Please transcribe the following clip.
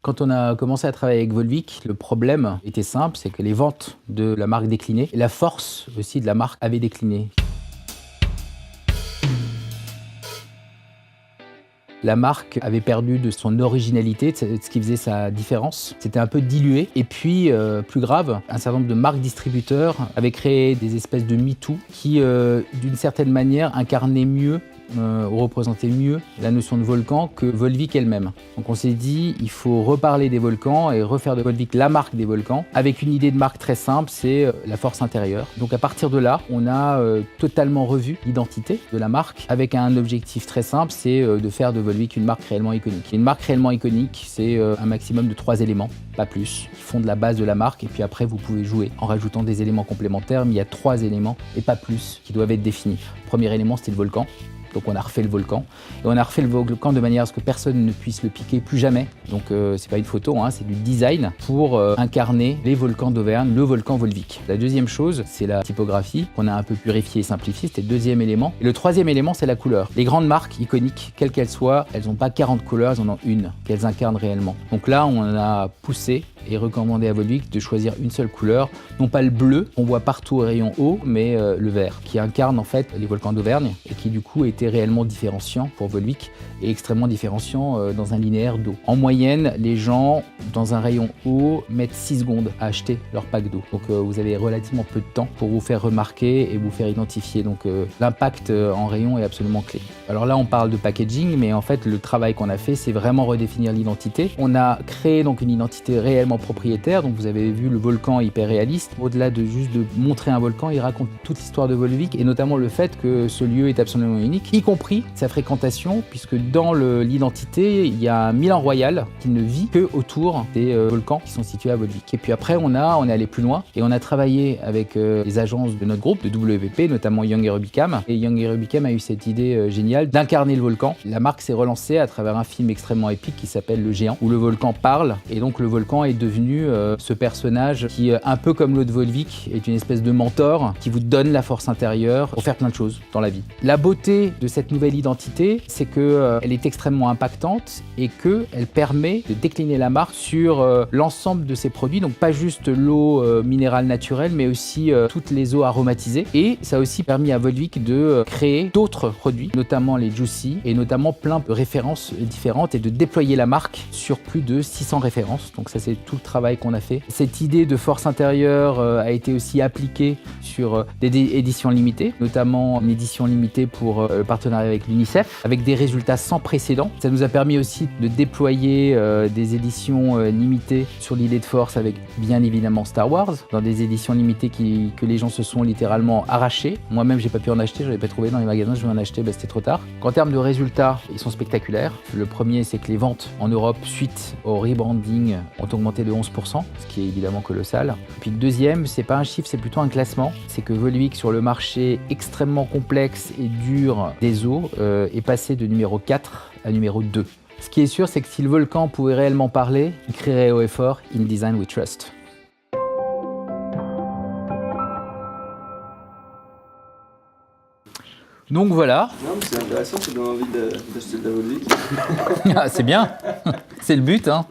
Quand on a commencé à travailler avec Volvic, le problème était simple, c'est que les ventes de la marque déclinaient et la force aussi de la marque avait décliné. La marque avait perdu de son originalité, de ce qui faisait sa différence. C'était un peu dilué. Et puis, plus grave, un certain nombre de marques distributeurs avaient créé des espèces de MeToo qui, d'une certaine manière, incarnaient mieux ou représenter mieux la notion de volcan que Volvic elle-même. Donc on s'est dit, il faut reparler des volcans et refaire de Volvic la marque des volcans avec une idée de marque très simple, c'est la force intérieure. Donc à partir de là, on a totalement revu l'identité de la marque avec un objectif très simple, c'est de faire de Volvic une marque réellement iconique. Une marque réellement iconique, c'est un maximum de 3 éléments, pas plus, qui font de la base de la marque et puis après vous pouvez jouer en rajoutant des éléments complémentaires, mais il y a 3 éléments et pas plus qui doivent être définis. Le premier élément, c'était le volcan. Donc on a refait le volcan. Et on a refait le volcan de manière à ce que personne ne puisse le piquer plus jamais. Donc c'est pas une photo, hein, c'est du design pour incarner les volcans d'Auvergne, le volcan Volvic. La deuxième chose, c'est la typographie qu'on a un peu purifiée et simplifiée, c'était le deuxième élément. Et le troisième élément, c'est la couleur. Les grandes marques iconiques, quelles qu'elles soient, elles n'ont pas 40 couleurs, elles en ont une qu'elles incarnent réellement. Donc là, on a poussé et recommandé à Volvic de choisir une seule couleur, non pas le bleu qu'on voit partout au rayon haut, mais le vert, qui incarne en fait les volcans d'Auvergne et qui du coup était réellement différenciant pour Volvic et extrêmement différenciant dans un linéaire d'eau. En moyenne, les gens dans un rayon haut mettent 6 secondes à acheter leur pack d'eau. Donc vous avez relativement peu de temps pour vous faire remarquer et vous faire identifier. Donc l'impact en rayon est absolument clé. Alors là, on parle de packaging, mais en fait, le travail qu'on a fait, c'est vraiment redéfinir l'identité. On a créé donc une identité réellement propriétaire. Donc vous avez vu le volcan hyper réaliste. Au-delà de juste de montrer un volcan, il raconte toute l'histoire de Volvic et notamment le fait que ce lieu est absolument unique, y compris sa fréquentation, puisque dans l'identité, il y a un Milan Royal qui ne vit que autour des volcans qui sont situés à Volvic. Et puis après, on est allé plus loin et on a travaillé avec les agences de notre groupe, de WVP, notamment Young Rubicam. Et Young Rubicam a eu cette idée géniale d'incarner le volcan. La marque s'est relancée à travers un film extrêmement épique qui s'appelle Le Géant, où le volcan parle. Et donc le volcan est devenu ce personnage qui, un peu comme l'eau de Volvic, est une espèce de mentor qui vous donne la force intérieure pour faire plein de choses dans la vie. La beauté de cette nouvelle identité, c'est qu'elle est extrêmement impactante et qu'elle permet de décliner la marque sur l'ensemble de ses produits, donc pas juste l'eau minérale naturelle, mais aussi toutes les eaux aromatisées. Et ça a aussi permis à Volvic de créer d'autres produits, notamment les Juicy, et notamment plein de références différentes et de déployer la marque sur plus de 600 références. Donc ça, c'est tout le travail qu'on a fait. Cette idée de force intérieure a été aussi appliquée sur des éditions limitées, notamment une édition limitée pour le partenariat avec l'UNICEF, avec des résultats sans précédent. Ça nous a permis aussi de déployer des éditions limitées sur l'idée de force avec bien évidemment Star Wars, dans des éditions limitées que les gens se sont littéralement arrachés. Moi-même, j'ai pas pu en acheter, je l'avais pas trouvé dans les magasins, je voulais en acheter, c'était trop tard. En termes de résultats, ils sont spectaculaires. Le premier, c'est que les ventes en Europe, suite au rebranding, ont augmenté de 11%, ce qui est évidemment colossal. Puis le deuxième, c'est pas un chiffre, c'est plutôt un classement. C'est que Volvic, sur le marché extrêmement complexe et dur des eaux, est passé de numéro 4 à numéro 2. Ce qui est sûr, c'est que si le volcan pouvait réellement parler, il crierait haut et fort « In Design We Trust ». Donc voilà. Non, mais c'est intéressant, ça donne envie d'acheter de la Volvic. Ah, c'est bien, c'est le but, hein.